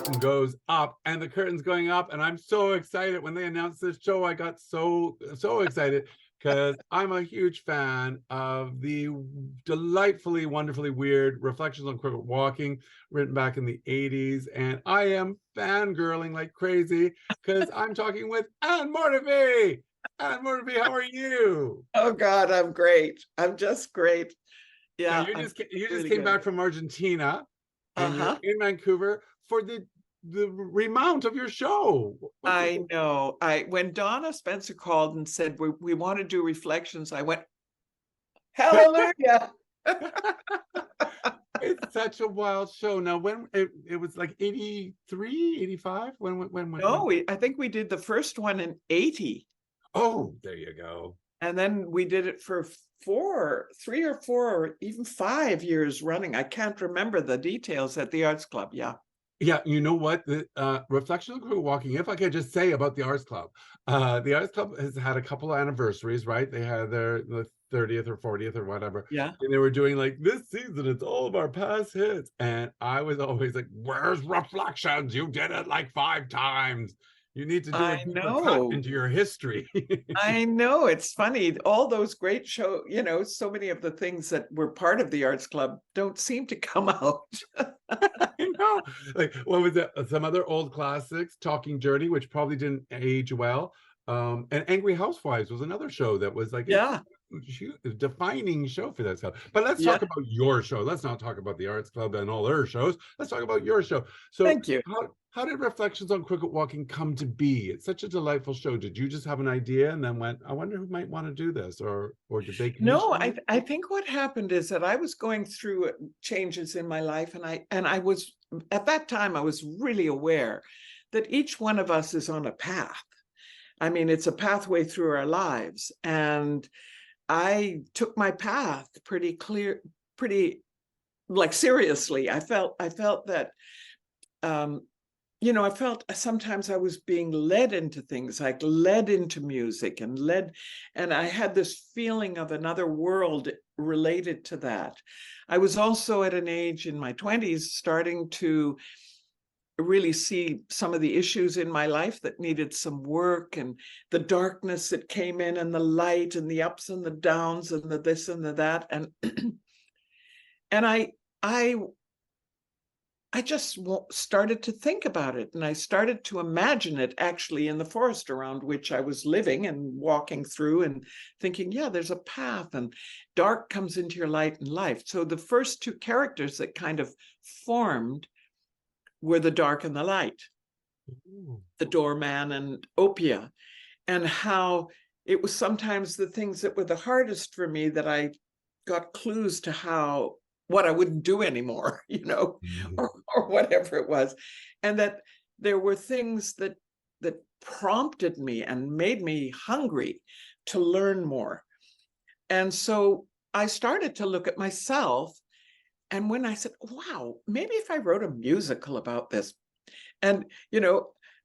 curtain goes up, and the curtain's going up, and I'm so excited. When they announced this show, I got so excited because I'm a huge fan of the delightfully, wonderfully weird Reflections on Crooked Walking, written back in the 80s, and I am fangirling like crazy because I'm talking with Ann Mortifee. Ann Mortifee, how are you? Oh God, I'm great. I'm just great. Now, Yeah, you I'm just really came good. back from Argentina, and you're in Vancouver for the remount of your show. I know. When Donna Spencer called and said we want to do Reflections, I went, hallelujah. It's such a wild show. Now, when it was like 83, 85? No, I think we did the first one in 80. Oh, there you go. And then we did it for 3 or 4 or even 5 years running. I can't remember the details at the Arts Club. Yeah. Yeah, you know what? The Reflections on Crooked Walking, if I could just say about the Arts Club. The Arts Club has had a couple of anniversaries, right? They had the 30th or 40th or whatever. Yeah. And they were doing like, this season, it's all of our past hits. And I was always like, where's Reflections? You did it like 5 times. You need to do a deeper cut into your history. I know. It's funny. All those great shows, so many of the things that were part of the Arts Club don't seem to come out. I know. Like, what was it? Some other old classics, Talking Dirty, which probably didn't age well. And Angry Housewives was another show that was like a defining show for that stuff. But let's talk about your show. Let's not talk about the Arts Club and all their shows. Let's talk about your show. So thank you. How did Reflections on Crooked Walking come to be? It's such a delightful show. Did you just have an idea and then went, I wonder who might want to do this? Or did they No, I think what happened is that I was going through changes in my life, and I was, at that time, I was really aware that each one of us is on a path. I mean, it's a pathway through our lives. And I took my path pretty like seriously. I felt that, I felt sometimes I was being led into things, like led into music and I had this feeling of another world related to that. I was also at an age in my 20s starting to really see some of the issues in my life that needed some work, and the darkness that came in and the light and the ups and the downs and the this and the that. And and I just started to think about it, and I started to imagine it actually in the forest around which I was living and walking through, and thinking, yeah, there's a path, and dark comes into your light and life. So the first 2 characters that kind of formed were the dark and the light. Ooh. The doorman and Opia, and how it was sometimes the things that were the hardest for me that I got clues to what I wouldn't do anymore, or whatever it was. And that there were things that prompted me and made me hungry to learn more. And so I started to look at myself. And when I said, wow, maybe if I wrote a musical about this, and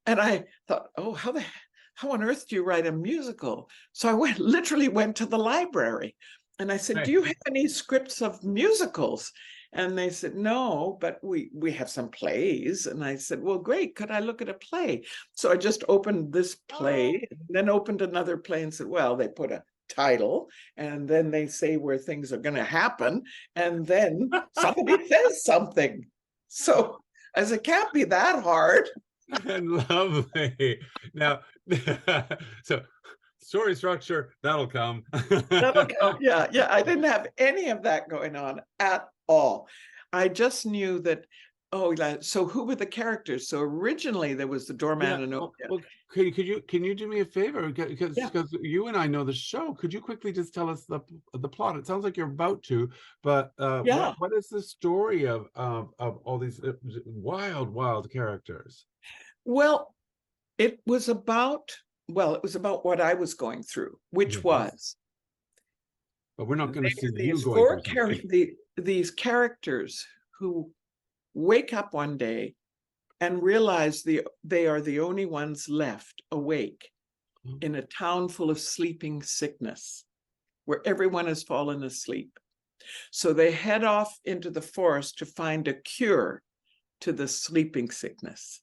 I thought, oh, how on earth do you write a musical? So I literally went to the library. And I said, do you have any scripts of musicals? And they said, no, but we have some plays. And I said, well, great. Could I look at a play? So I just opened this play, and then opened another play and said, well, they put a title, and then they say where things are going to happen. And then somebody says something. So I said, it can't be that hard. Lovely. Now, so story structure, that'll come. That'll come. Yeah. I didn't have any of that going on at all. I just knew that, so who were the characters? So originally there was the doorman and Opia. Well, can you do me a favor? Because you and I know the show. Could you quickly just tell us the plot? It sounds like you're about to, but what is the story of all these wild characters? Well, it was about what I was going through, which was. But we're not going to see these 4 these characters who wake up one day and realize they are the only ones left awake in a town full of sleeping sickness, where everyone has fallen asleep. So they head off into the forest to find a cure to the sleeping sickness.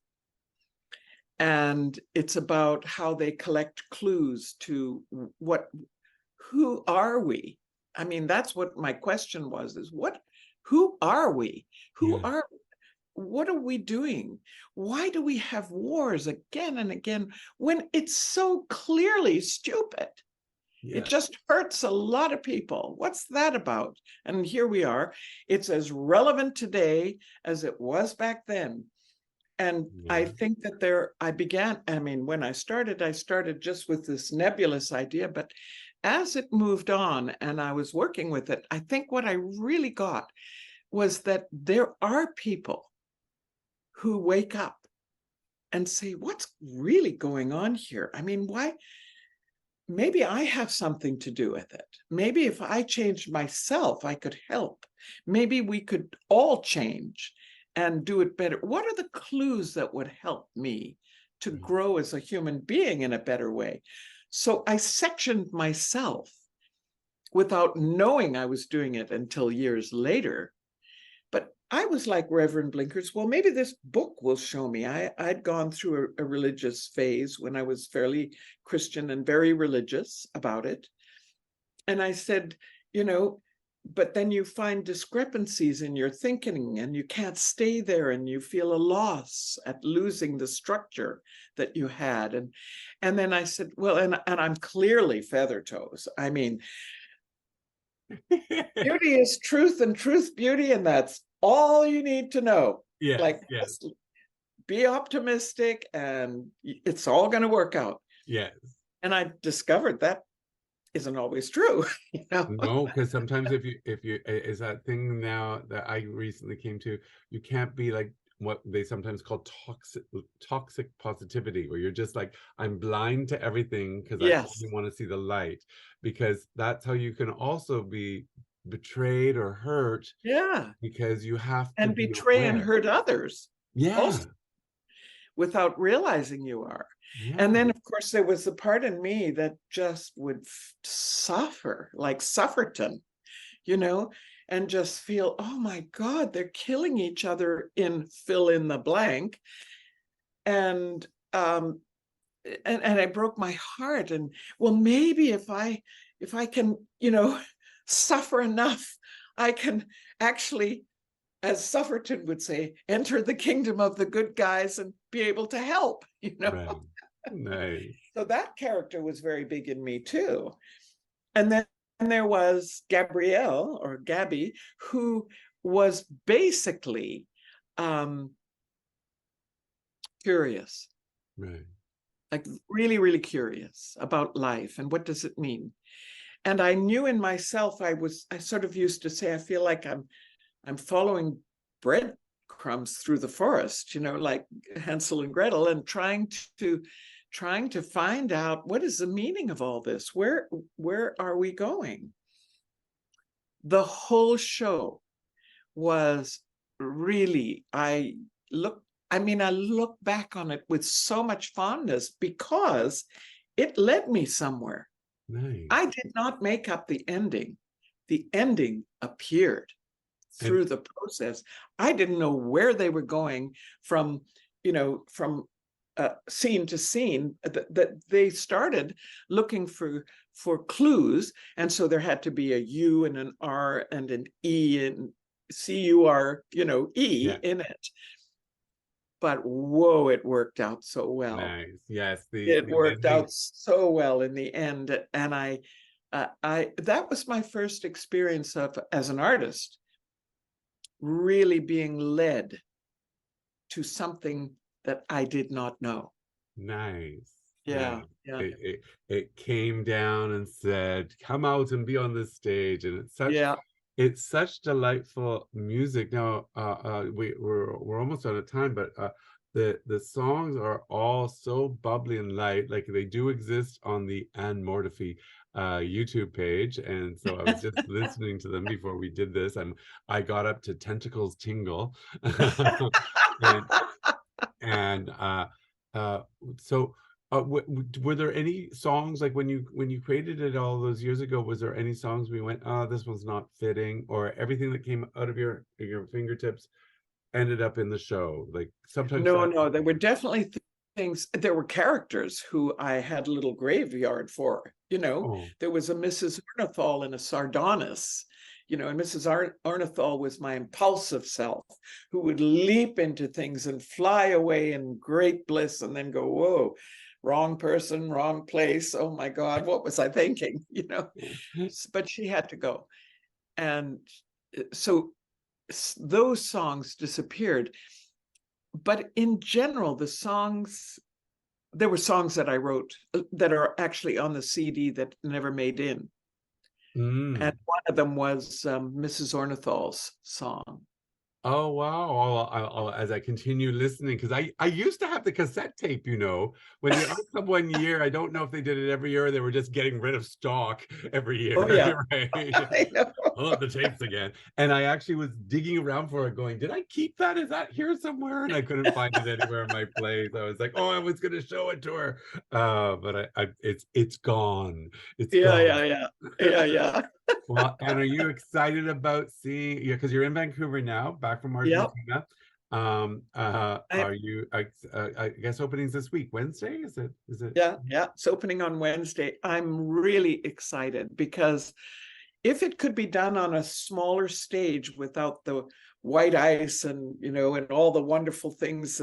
And it's about how they collect clues to who are we? I mean, that's what my question was, is who are we? What are we doing? Why do we have wars again and again when it's so clearly stupid? It just hurts a lot of people. What's that about? And here we are. It's as relevant today as it was back then. And I think that when I started just with this nebulous idea, but as it moved on and I was working with it, I think what I really got was that there are people who wake up and say, what's really going on here? I mean, why? Maybe I have something to do with it. Maybe if I changed myself, I could help. Maybe we could all change and do it better. What are the clues that would help me to grow as a human being in a better way? So I sectioned myself without knowing I was doing it until years later. But I was like Reverend Blinkers, well, maybe this book will show me. I'd gone through a religious phase when I was fairly Christian and very religious about it. And I said, but then you find discrepancies in your thinking and you can't stay there and you feel a loss at losing the structure that you had. And then I said, well, and I'm clearly feather toes. I mean, beauty is truth and truth beauty, and that's all you need to know. Just be optimistic and it's all going to work out. And I discovered that isn't always true. No, because sometimes if you is that thing now that I recently came to, you can't be like what they sometimes call toxic positivity, where you're just like, I'm blind to everything because I only want to see the light, because that's how you can also be betrayed or hurt. Because you have to be betray aware. And hurt others. Also, without realizing you are. And then, of course, there was the part in me that just would suffer, like Sufferton, and just feel, oh my God, they're killing each other in fill in the blank. And I broke my heart. And well, maybe if I can, suffer enough, I can actually, as Sufferton would say, enter the kingdom of the good guys and be able to help, Right. Nice. So that character was very big in me too. And then there was Gabrielle, or Gabby, who was basically curious. Right. Like really, really curious about life and what does it mean. And I knew in myself, I sort of used to say, I feel like I'm following breadcrumbs through the forest, like Hansel and Gretel, and trying to find out, what is the meaning of all this? Where are we going? The whole show was really, I look back on it with so much fondness because it led me somewhere. Nice. I did not make up the ending. The ending appeared through the process. I didn't know where they were going from scene to scene. That they started looking for clues, and so there had to be a U and an R and an E and CUR, E in it. But whoa, it worked out so well. Nice. Yes, it worked out so well in the end, and I that was my first experience of, as an artist, really being led to something that I did not know. Nice. Yeah. It came down and said, come out and be on this stage, and it's such delightful music. Now we're almost out of time, but the songs are all so bubbly and light. Like, they do exist on the Ann Mortifee YouTube page, and so I was just listening to them before we did this, and I got up to Tentacles Tingle. So were there any songs, like when you created it all those years ago, was there any songs we went, oh, this one's not fitting, or everything that came out of your fingertips ended up in the show? Like sometimes No, there were definitely things. There were characters who I had a little graveyard for. Oh, There was a Mrs. Ornithal and a Sardonis. And Mrs. Ornithal was my impulsive self who would leap into things and fly away in great bliss and then go, whoa, wrong person, wrong place. Oh my God, what was I thinking? But she had to go. And so those songs disappeared. But in general, there were songs that I wrote that are actually on the CD that never made in. And one of them was Mrs. Ornithal's song. oh wow! I'll as I continue listening, because I used to have the cassette tape. When the Arts Club one year, I don't know if they did it every year or they were just getting rid of stock every year. Oh yeah, right? I know. Oh, the tapes again. And I actually was digging around for it, going, "Did I keep that? Is that here somewhere?" And I couldn't find it anywhere in my place. I was like, "Oh, I was going to show it to her," but it's gone. It's gone. Yeah. Well, and are you excited about seeing? Yeah, because you're in Vancouver now, back from Yep. Argentina. Are you? I guess openings this week, Wednesday. Is it? Yeah. It's opening on Wednesday. I'm really excited because if it could be done on a smaller stage without the white ice and and all the wonderful things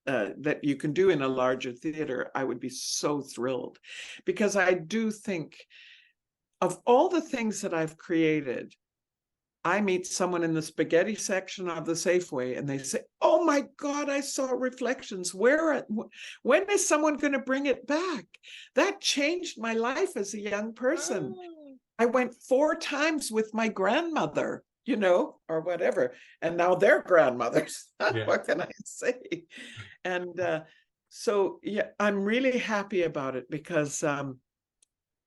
that you can do in a larger theater, I would be so thrilled, because I do think of all the things that I've created, I meet someone in the spaghetti section of the Safeway and they say, "Oh my God, I saw Reflections. When is someone going to bring it back?" That changed my life as a young person. Oh. I went 4 times with my grandmother, or whatever. And now they're grandmothers. Yeah. What can I say? And so, yeah, I'm really happy about it because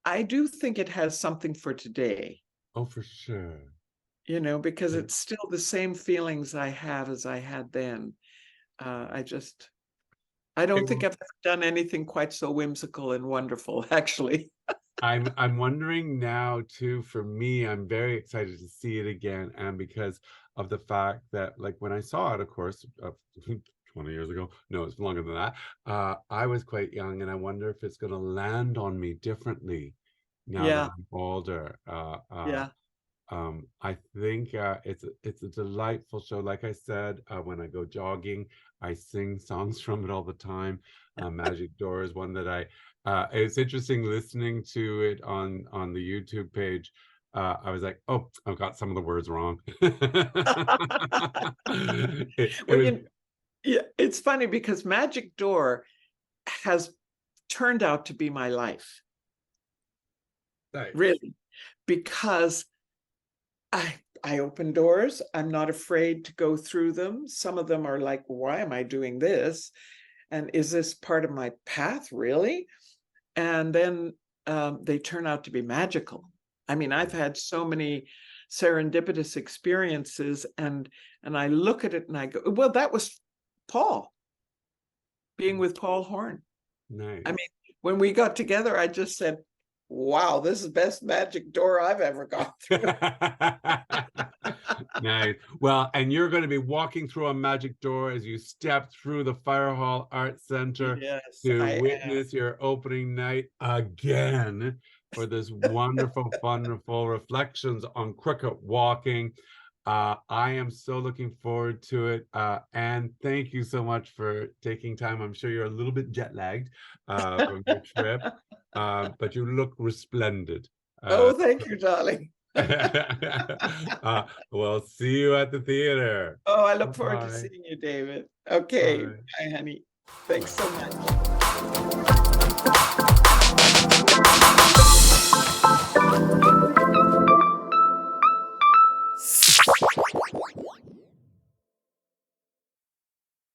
I do think it has something for today. Oh, for sure. Because it's still the same feelings I have as I had then. I don't think I've ever done anything quite so whimsical and wonderful, actually. I'm wondering now too. For me, I'm very excited to see it again, and because of the fact that, like, when I saw it, of course, 20 years ago. No, it's longer than that. I was quite young, and I wonder if it's going to land on me differently now that I'm older. I think it's a delightful show. Like I said, when I go jogging, I sing songs from it all the time. Magic Door is one that it's interesting listening to it on the YouTube page. I was like, oh, I've got some of the words wrong. It's funny because Magic Door has turned out to be my life. Nice. Really, because I open doors. I'm not afraid to go through them. Some of them are like, why am I doing this? And is this part of my path, really? And then they turn out to be magical. I mean, I've had so many serendipitous experiences, and I look at it and I go, well, that was Paul, being with Paul Horn. Nice. I mean, when we got together, I just said, wow, this is the best Magic Door I've ever gone through. Nice. Well, and you're going to be walking through a magic door as you step through the Firehall Arts Center to witness your opening night again for this wonderful, wonderful Reflections on Cricket Walking. I am so looking forward to it. And thank you so much for taking time. I'm sure you're a little bit jet lagged from your trip, but you look resplendent. Oh, thank you, darling. We'll see you at the theater. Oh, I look forward to seeing you, David. Okay. Bye, honey. Thanks so much.